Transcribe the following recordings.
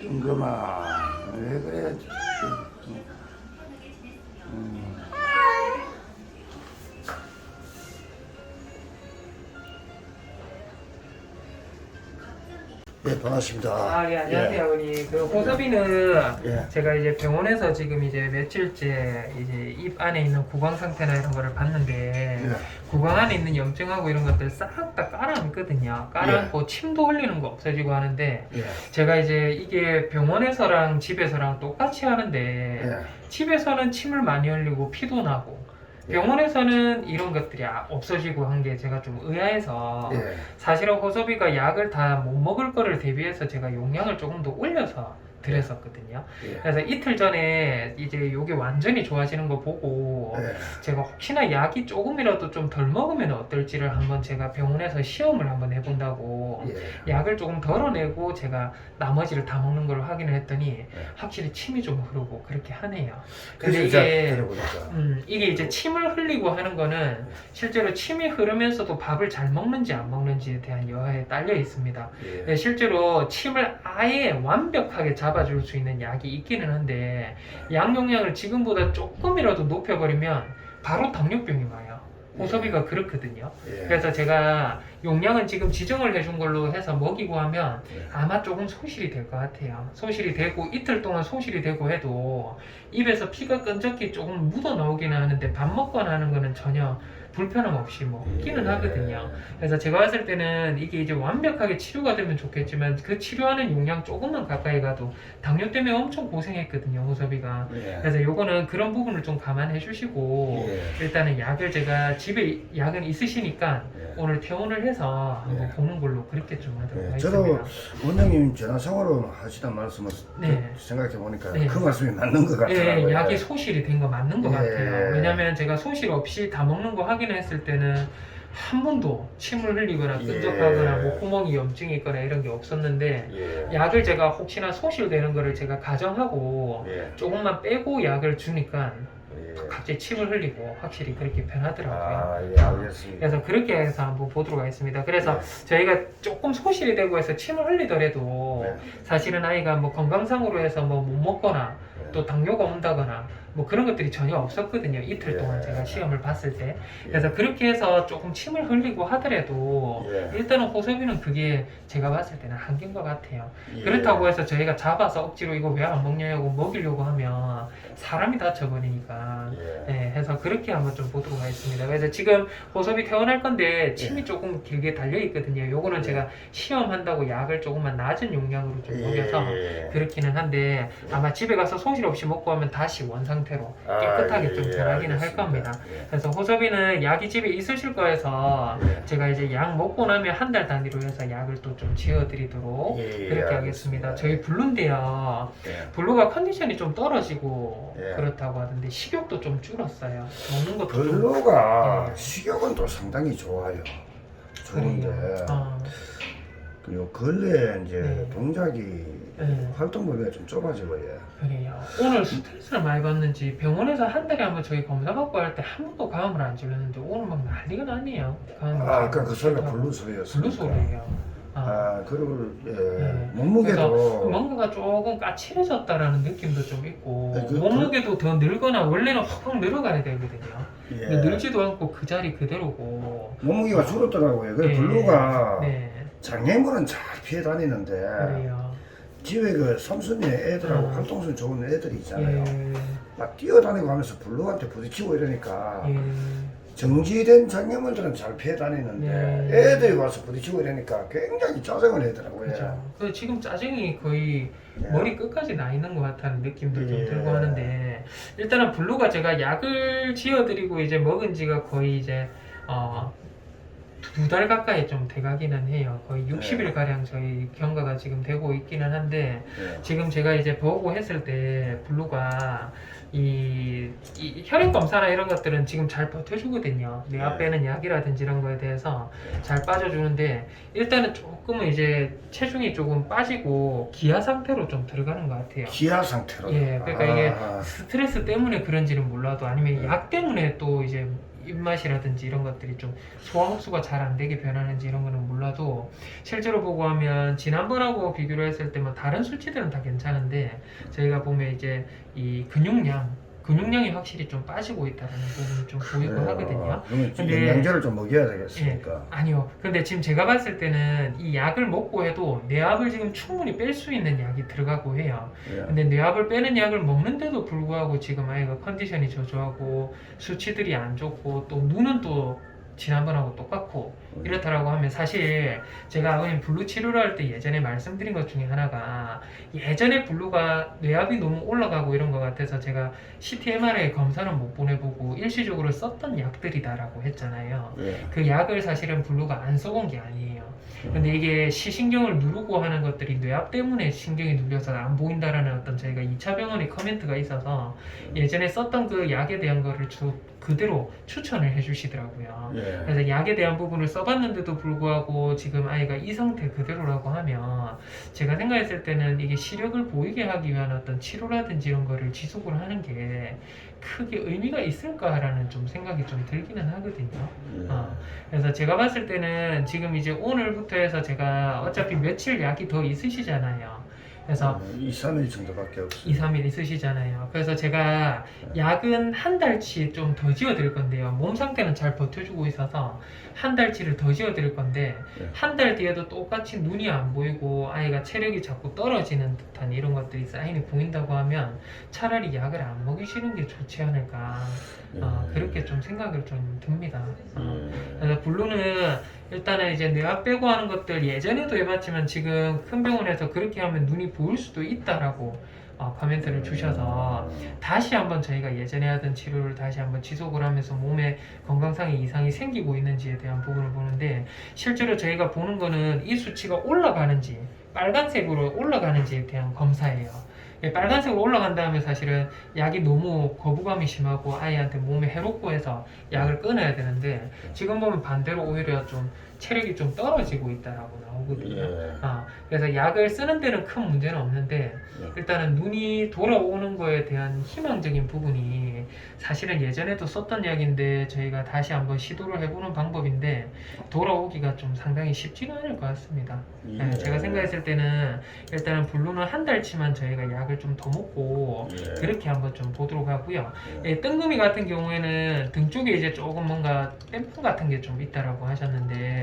은금아, 왜 그래? 예, 반갑습니다. 아, 예, 안녕하세요, 아버님. 그 호섭이는 예. 제가 이제 병원에서 지금 이제 며칠째 이제 입 안에 있는 구강 상태나 이런 거를 봤는데 예. 구강 안에 있는 염증하고 이런 것들 싹 다 깔아앉거든요. 깔아앉고 침도 흘리는 거 없어지고 하는데 예. 제가 이제 이게 병원에서랑 집에서랑 똑같이 하는데 예. 집에서는 침을 많이 흘리고 피도 나고 병원에서는 이런 것들이 없어지고 한 게 제가 좀 의아해서 예. 사실은 호섭이가 약을 다 못 먹을 거를 대비해서 제가 용량을 조금 더 올려서 드렸었거든요. 예. 그래서 이틀 전에 이제 요게 완전히 좋아지는 거 보고 예. 제가 혹시나 약이 조금이라도 좀 덜 먹으면 어떨지를 한번 제가 병원에서 시험을 한번 해본다고 예. 약을 조금 덜어내고 제가 나머지를 다 먹는 걸로 확인을 했더니 예. 확실히 침이 좀 흐르고 그렇게 하네요. 그래서 근데 이제 들어보니까 이게 이제 침을 흘리고 하는 거는 실제로 침이 흐르면서도 밥을 잘 먹는지 안 먹는지에 대한 여하에 딸려 있습니다. 예. 네, 실제로 침을 아예 완벽하게 잡아줄 수 있는 약이 있기는 한데 약 용량을 지금보다 조금이라도 높여버리면 바로 당뇨병이 와요. 호섭이가 그렇거든요. 예. 그래서 제가 용량은 지금 지정을 해준 걸로 해서 먹이고 하면 예. 아마 조금 소실이 될 것 같아요. 소실이 되고 이틀 동안 소실이 되고 해도 입에서 피가 끈적이 조금 묻어 나오기는 하는데 밥 먹거나 하는 거는 전혀 불편함 없이 먹기는 하거든요. 그래서 제가 봤을 때는 이게 이제 완벽하게 치료가 되면 좋겠지만 그 치료하는 용량 조금만 가까이 가도 당뇨 때문에 엄청 고생했거든요, 호섭이가. 예. 그래서 요거는 그런 부분을 좀 감안해 주시고 예. 일단은 약을 제가 집에 약은 있으시니까 예. 오늘 퇴원을 해서 한번 예. 보는 걸로 그렇게 좀 하도록 예. 하겠습니다. 저도 원장님 전화상으로 하시던 말씀을 네. 생각해 보니까 네. 그 말씀이 맞는 것 예, 같더라고요. 약이 소실이 된 거 맞는 것 예. 같아요. 왜냐면 제가 소실 없이 다 먹는 거 확인했을 때는 한 번도 침을 흘리거나 예. 끈적하거나 뭐 구멍이 염증이 있거나 이런 게 없었는데 예. 약을 제가 혹시나 소실되는 거를 제가 가정하고 예. 조금만 빼고 약을 주니까 예. 갑자기 침을 흘리고 확실히 그렇게 변하더라고요. 아, 예, 알겠습니다. 그래서 그렇게 해서 한번 보도록 하겠습니다. 그래서 예. 저희가 조금 소실이 되고 해서 침을 흘리더라도 네. 사실은 아이가 뭐 건강상으로 해서 뭐 못 먹거나 예. 또 당뇨가 온다거나 뭐 그런 것들이 전혀 없었거든요. 이틀 예. 동안 제가 시험을 봤을 때. 예. 그래서 그렇게 해서 조금 침을 흘리고 하더라도 예. 일단은 호섭이는 그게 제가 봤을 때는 한계인 것 같아요. 예. 그렇다고 해서 저희가 잡아서 억지로 이거 왜 안 먹냐고 먹이려고 하면 사람이 다쳐버리니까 예. 네, 해서 그렇게 한번 좀 보도록 하겠습니다. 그래서 지금 호섭이 퇴원할 건데 침이 예. 조금 길게 달려 있거든요. 요거는 제가 시험한다고 약을 조금만 낮은 용량으로 좀 먹여서 예. 그렇기는 한데 아마 집에 가서 소실 없이 먹고 하면 다시 원 상태로 아, 깨끗하게 예, 좀 예, 자라기는 할 알겠습니다. 겁니다. 예. 그래서 호섭이는 약이 집에 있으실 거여서 예. 제가 이제 약 먹고 나면 한 달 단위로 해서 약을 또 좀 지어드리도록 예, 그렇게 알겠습니다. 하겠습니다. 저희 블루인데요. 예. 블루가 컨디션이 좀 떨어지고 예. 그렇다고 하던데 식욕도 좀 줄었어요. 먹는 것도 좀 블루가 예. 식욕은 또 상당히 좋아요. 좋은데 그래요. 그리고 근래 이제 네. 동작이 네. 활동 범위가 좀 좁아지고요. 그래요. 오늘 스트레스를 많이 받는지 병원에서 한 달에 한번 저희 검사 받고 할 때 한 번도 감을 안 질렀는데 오늘 막 난리가 났네요. 아, 아까 그 소리가 블루 소리였어요. 블루 소리예요. 아, 그리고 예. 네. 몸무게도 뭔가가 조금 까칠해졌다라는 느낌도 좀 있고 네, 그 몸무게도 더 늘거나 원래는 확 늘어가야 되거든요. 예. 근데 늘지도 않고 그 자리 그대로고. 몸무게가 줄었더라고요. 그 네. 블루가 네. 장애물은 잘 피해 다니는데 그래요. 집에 그 삼순이 애들하고 아. 활동성 좋은 애들이 있잖아요. 예. 막 뛰어다니고 하면서 블루한테 부딪히고 이러니까 예. 정지된 장애물들은 잘 피해 다니는데 네. 애들이 와서 부딪히고 이러니까 굉장히 짜증을 내더라고요. 그죠. 그 지금 짜증이 거의 예. 머리 끝까지 나 있는 것 같다는 느낌도 좀 예. 들고 하는데 일단은 블루가 제가 약을 지어드리고 이제 먹은 지가 거의 이제 2달 가까이 좀 돼가기는 해요. 거의 60일 가량 저희 경과가 지금 되고 있기는 한데 예. 지금 제가 이제 보고 했을 때 블루가 이 혈액 검사나 이런 것들은 지금 잘 버텨주거든요. 내 네. 앞에는 약이라든지 이런 거에 대해서 잘 빠져주는데 일단은 조금은 이제 체중이 조금 빠지고 기아 상태로 좀 들어가는 것 같아요. 기아 상태로. 예, 그러니까 이게 아, 스트레스 때문에 그런지는 몰라도 아니면 약 때문에 또 이제 입맛이라든지 이런 것들이 좀 소화 흡수가 잘 안 되게 변하는지 이런 거는 몰라도 실제로 보고 하면 지난번하고 비교를 했을 때만 다른 수치들은 다 괜찮은데 저희가 보면 이제 이 근육량이 확실히 좀 빠지고 있다는 부분이 좀 보이고 하거든요. 그러면 근데- 영양제를 좀 먹여야 되겠습니까? 아니요. 근데 지금 제가 봤을 때는 이 약을 먹고 해도 뇌압을 지금 충분히 뺄 수 있는 약이 들어가고 해요. 예. 근데 뇌압을 빼는 약을 먹는데도 불구하고 지금 아이가 컨디션이 저조하고 수치들이 안 좋고 또 눈은 또 지난번하고 똑같고 이렇다라고 하면 사실 제가 아버님 블루 치료를 할 때 예전에 말씀드린 것 중에 하나가 예전에 블루가 뇌압이 너무 올라가고 이런 것 같아서 제가 CT, MRI 검사는 못 보내보고 일시적으로 썼던 약들이다라고 했잖아요. 예. 그 약을 사실은 블루가 안 써본 게 아니에요. 근데 이게 시신경을 누르고 하는 것들이 뇌압 때문에 신경이 눌려서 안 보인다라는 어떤 저희가 2차 병원의 커멘트가 있어서 예전에 썼던 그 약에 대한 거를 그대로 추천을 해주시더라고요. 예. 그래서 약에 대한 부분을 써봤는데도 불구하고 지금 아이가 이 상태 그대로라고 하면 제가 생각했을 때는 이게 시력을 보이게 하기 위한 어떤 치료라든지 이런 거를 지속을 하는 게 크게 의미가 있을까라는 좀 생각이 좀 들기는 하거든요. 예. 그래서 제가 봤을 때는 지금 이제 오늘부터 해서 제가 어차피 며칠 약이 더 있으시잖아요. 그래서 2, 3일 정도밖에 없어요. 2, 3일 있으시잖아요. 그래서 제가 약은 한 달치 좀 더 지어드릴 건데요. 몸 상태는 잘 버텨주고 있어서 한 달치를 더 지어드릴 건데 네. 한 달 뒤에도 똑같이 눈이 안 보이고 아이가 체력이 자꾸 떨어지는 듯한 이런 것들이 사인이 보인다고 하면 차라리 약을 안 먹이시는 게 좋지 않을까 그렇게 좀 생각을 좀 듭니다. 그래서 블루는 일단은 이제 뇌압 빼고 하는 것들 예전에도 해봤지만 지금 큰 병원에서 그렇게 하면 눈이 보일 수도 있다라고 코멘트를 주셔서 다시 한번 저희가 예전에 하던 치료를 다시 한번 지속을 하면서 몸에 건강상의 이상이 생기고 있는지에 대한 부분을 보는데 실제로 저희가 보는 거는 이 수치가 올라가는지 빨간색으로 올라가는지에 대한 검사예요. 빨간색으로 올라간 다음에 사실은 약이 너무 거부감이 심하고 아이한테 몸에 해롭고 해서 약을 끊어야 되는데 지금 보면 반대로 오히려 좀 체력이 좀 떨어지고 있다라고 나오거든요. 예. 그래서 약을 쓰는 데는 큰 문제는 없는데 일단은 눈이 돌아오는 거에 대한 희망적인 부분이 사실은 예전에도 썼던 약인데 저희가 다시 한번 시도를 해보는 방법인데 돌아오기가 좀 상당히 쉽지는 않을 것 같습니다. 예. 제가 생각했을 때는 일단은 블루는 한 달치만 저희가 약을 좀 더 먹고 예. 그렇게 한번 좀 보도록 하고요. 뜬금이 같은 경우에는 등 쪽에 이제 조금 뭔가 땜품 같은 게 좀 있다라고 하셨는데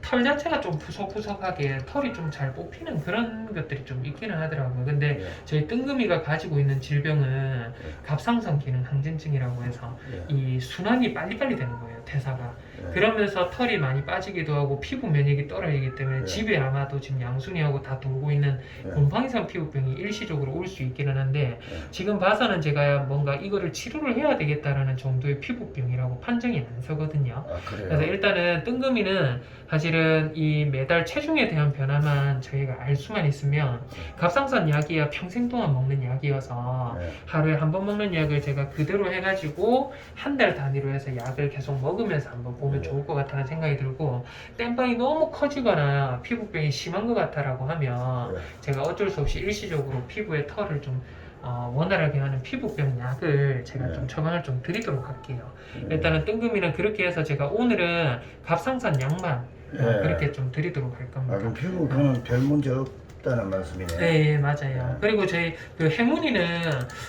털 자체가 좀 푸석푸석하게 털이 좀 잘 뽑히는 그런 것들이 좀 있기는 하더라고요. 근데 예. 저희 뜬금이가 가지고 있는 질병은 갑상선 기능 항진증이라고 해서 예. 이 순환이 빨리빨리 되는 거예요, 대사가. 예. 그러면서 털이 많이 빠지기도 하고 피부 면역이 떨어지기 때문에 예. 집에 아마도 지금 양순이하고 다 돌고 있는 예. 곰팡이성 피부병이 일시적으로 올 수 있기는 한데 예. 지금 봐서는 제가 뭔가 이거를 치료를 해야 되겠다라는 정도의 피부병이라고 판정이 안 서거든요. 그래요? 그래서 일단은 뜬금이는 사실은 이 매달 체중에 대한 변화만 저희가 알 수만 있으면 갑상선 약이야 평생 동안 먹는 약이어서 예. 하루에 한 번 먹는 약을 제가 그대로 해가지고 한 달 단위로 해서 약을 계속 먹으면서 한번 보면 좋을 것 같다는 생각이 들고 땜빵이 너무 커지거나 피부병이 심한 것 같다라고 하면 제가 어쩔 수 없이 일시적으로 피부에 털을 좀 원활하게 하는 피부병 약을 제가 좀 처방을 좀 드리도록 할게요. 일단은 뜬금이는 그렇게 해서 제가 오늘은 갑상선 약만 그렇게 좀 드리도록 할 겁니다. 그럼 피부 그거는 별 문제 없다는 말씀이네요. 네, 맞아요. 그리고 저희 그 행운이는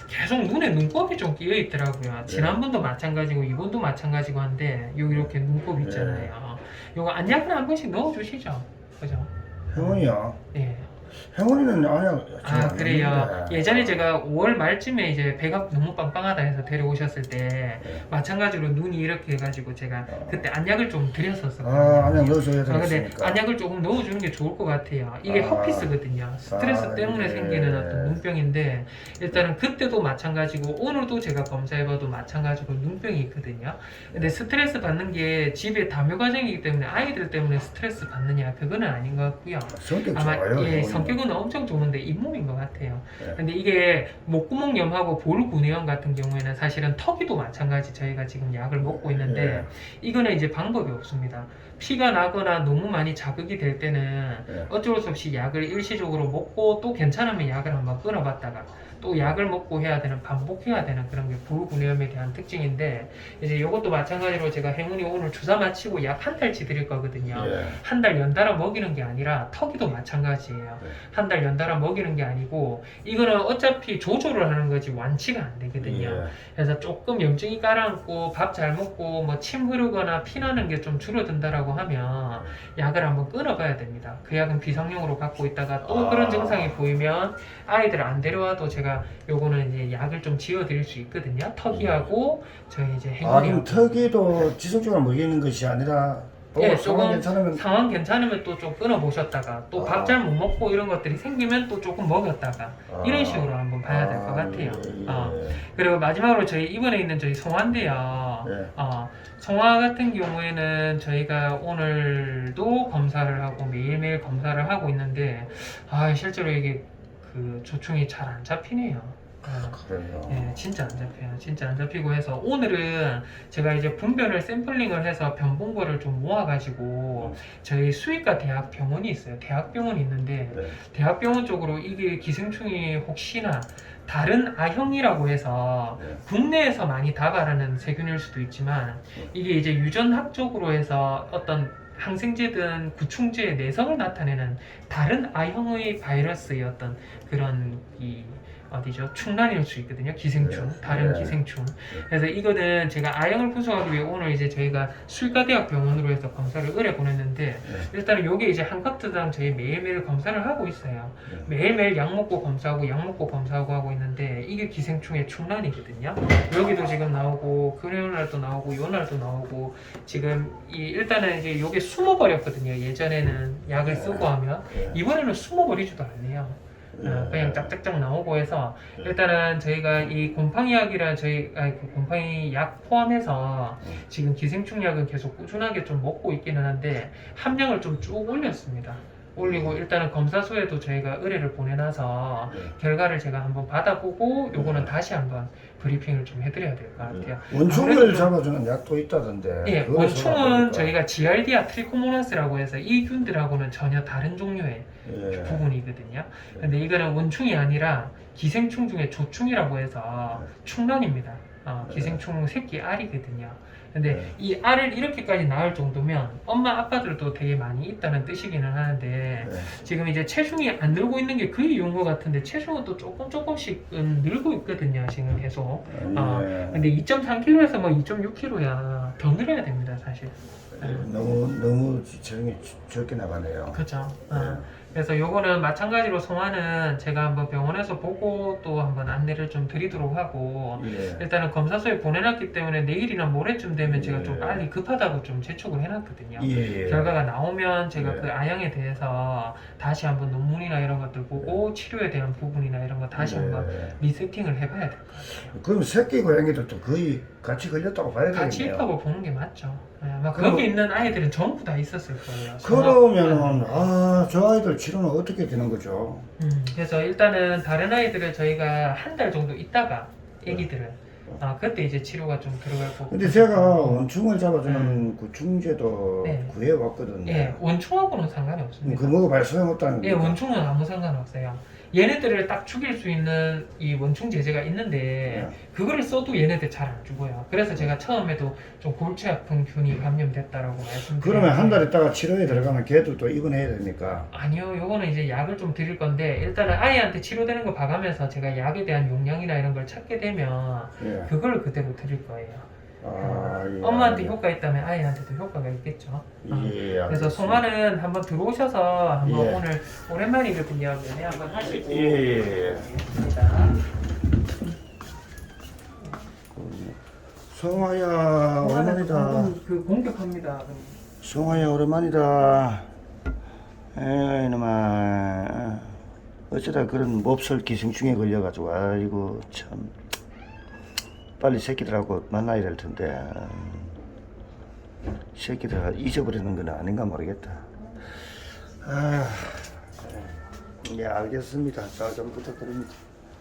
계속 눈에 눈곱이 좀 끼어 있더라고요. 지난번도 마찬가지고 이번도 마찬가지고 한데 여기 이렇게 눈곱 있잖아요. 요거 안약을 한 번씩 넣어주시죠. 그죠? 행운이요? 네. 행운이는 안약 그래요. 예전에 제가 5월 말쯤에 이제 배가 너무 빵빵하다 해서 데려오셨을 때 마찬가지로 눈이 이렇게 해가지고 제가 그때 안약을 좀 드렸었어요. 안약 넣어줘야 근데 되겠습니까? 안약을 조금 넣어주는 게 좋을 것 같아요. 이게 허피스거든요. 스트레스 때문에 예. 생기는 어떤 눈병인데 일단은 그때도 마찬가지고 오늘도 제가 검사해봐도 마찬가지로 눈병이 있거든요. 근데 스트레스 받는 게 집에 다묘 과정이기 때문에 아이들 때문에 스트레스 받느냐 그거는 아닌 것 같고요. 성격 아마 좋아요. 예, 행운이. 성격은 엄청 좋은데 잇몸인 것 같아요. 네. 근데 이게 목구멍염하고 볼구내염 같은 경우에는 사실은 턱이도 마찬가지 저희가 지금 약을 먹고 있는데 네. 이거는 이제 방법이 없습니다. 피가 나거나 너무 많이 자극이 될 때는 네. 어쩔 수 없이 약을 일시적으로 먹고 또 괜찮으면 약을 한번 끊어봤다가 또 약을 먹고 해야 되는, 반복해야 되는 그런 게 불구내염에 대한 특징인데, 이제 이것도 마찬가지로 제가 행운이 오늘 주사 마치고 약 한 달치 드릴 거거든요. 예. 한 달 연달아 먹이는 게 아니라 턱이도 마찬가지예요. 네. 한 달 연달아 먹이는 게 아니고 이거는 어차피 조절을 하는 거지 완치가 안 되거든요. 예. 그래서 조금 염증이 가라앉고 밥 잘 먹고 뭐 침 흐르거나 피 나는 게 좀 줄어든다라고 하면 약을 한번 끊어봐야 됩니다. 그 약은 비상용으로 갖고 있다가 또 그런 증상이 보이면 아이들 안 데려와도 제가 요거는 이제 약을 좀 지어드릴 수 있거든요. 턱이하고 저희 이제 아, 행운이하고. 그럼 턱에도 지속적으로 먹이는 것이 아니라 예, 상황 조금 괜찮으면 상황 괜찮으면 또 좀 끊어 보셨다가 또 밥 잘 못 먹고 이런 것들이 생기면 또 조금 먹였다가 이런 식으로 한번 봐야 될 것 같아요. 그리고 마지막으로 저희 이번에 있는 저희 송화인데요. 예. 송화 같은 경우에는 저희가 오늘도 검사를 하고 매일매일 검사를 하고 있는데 실제로 이게 그 조충이 잘 안 잡히네요. 그래요. 예, 진짜 안 잡혀요. 진짜 안 잡히고 해서 오늘은 제가 이제 분변을 샘플링을 해서 변 본 거를 좀 모아가지고 저희 수의과 대학병원이 있어요. 대학병원이 있는데 네. 대학병원 쪽으로 이게 기생충이 혹시나 다른 A형이라고 해서 네. 국내에서 많이 다발하는 세균일 수도 있지만 이게 이제 유전학적으로 해서 어떤 항생제든 구충제의 내성을 나타내는 다른 A형의 바이러스의 어떤 그런 어디죠? 충란일 수 있거든요. 기생충, 네. 다른 네. 기생충. 그래서 이거는 제가 A형을 분석하기 위해 오늘 이제 저희가 수의과대학 병원으로 해서 검사를 의뢰 보냈는데 일단은 요게 이제 한 커트당 저희 매일매일 검사를 하고 있어요. 매일매일 약 먹고 검사하고 약 먹고 검사하고 하고 있는데 이게 기생충의 충란이거든요. 여기도 지금 나오고 금요일날도 나오고 요날도 나오고 지금 일단은 이제 요게 숨어버렸거든요. 예전에는 약을 쓰고 하면 이번에는 숨어버리지도 않네요. 그냥 짝짝짝 나오고 해서 일단은 저희가 이 곰팡이약이라 그 곰팡이 약 포함해서 지금 기생충 약은 계속 꾸준하게 좀 먹고 있기는 한데 함량을 좀 쭉 올렸습니다. 올리고 일단은 검사소에도 저희가 의뢰를 보내놔서 결과를 제가 한번 받아보고 요거는 다시 한번 브리핑을 좀 해드려야 될 것 같아요. 원충을 잡아주는 약도 있다던데. 예, 그걸 원충은 써놔보니까. 저희가 지알디아 트리코모나스라고 해서 이 균들하고는 전혀 다른 종류의 예. 부분이거든요. 근데 이거는 원충이 아니라 기생충 중에 조충이라고 해서 충란입니다. 기생충 새끼 알이거든요. 근데 이 알을 이렇게까지 낳을 정도면 엄마 아빠들도 되게 많이 있다는 뜻이기는 하는데 지금 이제 체중이 안 늘고 있는 게 그 이유인 것 같은데 체중은 또 조금씩은 늘고 있거든요. 지금 계속. 근데 2.3kg에서 뭐 2.6kg야. 더 늘어야 됩니다, 사실. 너무 체중이 적게 나가네요. 그렇죠. 그래서 요거는 마찬가지로 송화는 제가 한번 병원에서 보고 또 한번 안내를 좀 드리도록 하고 일단은 검사소에 보내놨기 때문에 내일이나 모레쯤 되면 제가 좀 빨리 급하다고 좀 재촉을 해놨거든요. 결과가 나오면 제가 그 A형에 대해서 다시 한번 논문이나 이런 것들 보고 치료에 대한 부분이나 이런 거 다시 한번 리세팅을 해봐야 될 것 같아요. 그럼 새끼 고양이들도 거의 같이 걸렸다고 봐야 되겠네요. 같이 있다고 보는 게 맞죠. 아마 거기 있는 아이들은 전부 다 있었을 거예요. 그러면은 저 아이들 치료는 어떻게 되는 거죠? 그래서 일단은 다른 아이들을 저희가 한 달 정도 있다가 애기들은 그때 이제 치료가 좀 들어갈 거고. 근데 제가 원충을 잡아주는 구충제도 구해왔거든요. 예, 원충하고는 상관이 없습니다. 그 먹어봐야 소용없다는 예, 거죠? 원충은 아무 상관없어요. 얘네들을 딱 죽일 수 있는 이 원충 제제가 있는데 그거를 써도 얘네들 잘 안 죽어요. 그래서 제가 처음에도 좀 골치 아픈 균이 감염됐다라고 말씀드렸는데 그러면 한 달 있다가 치료에 들어가면 걔도 또 입원해야 됩니까? 아니요, 요거는 이제 약을 좀 드릴 건데 일단은 아이한테 치료되는 거 봐가면서 제가 약에 대한 용량이나 이런 걸 찾게 되면 그걸 그대로 드릴 거예요. 엄마한테 효과 있다면 아이한테도 효과가 있겠죠. 그래서 송화는 한번 들어오셔서 한번 오늘 오랜만이거든요. 면회 한번 하시고 성화야 오랜만이다. 그 공격합니다. 성화야 오랜만이다. 이놈아 어쩌다 그런 몹쓸 기생충에 걸려가지고 아이고 참 빨리 새끼들하고 만나야 될 텐데 새끼들 잊어버리는 건 아닌가 모르겠다. 예, 알겠습니다. 잘 좀 부탁드립니다.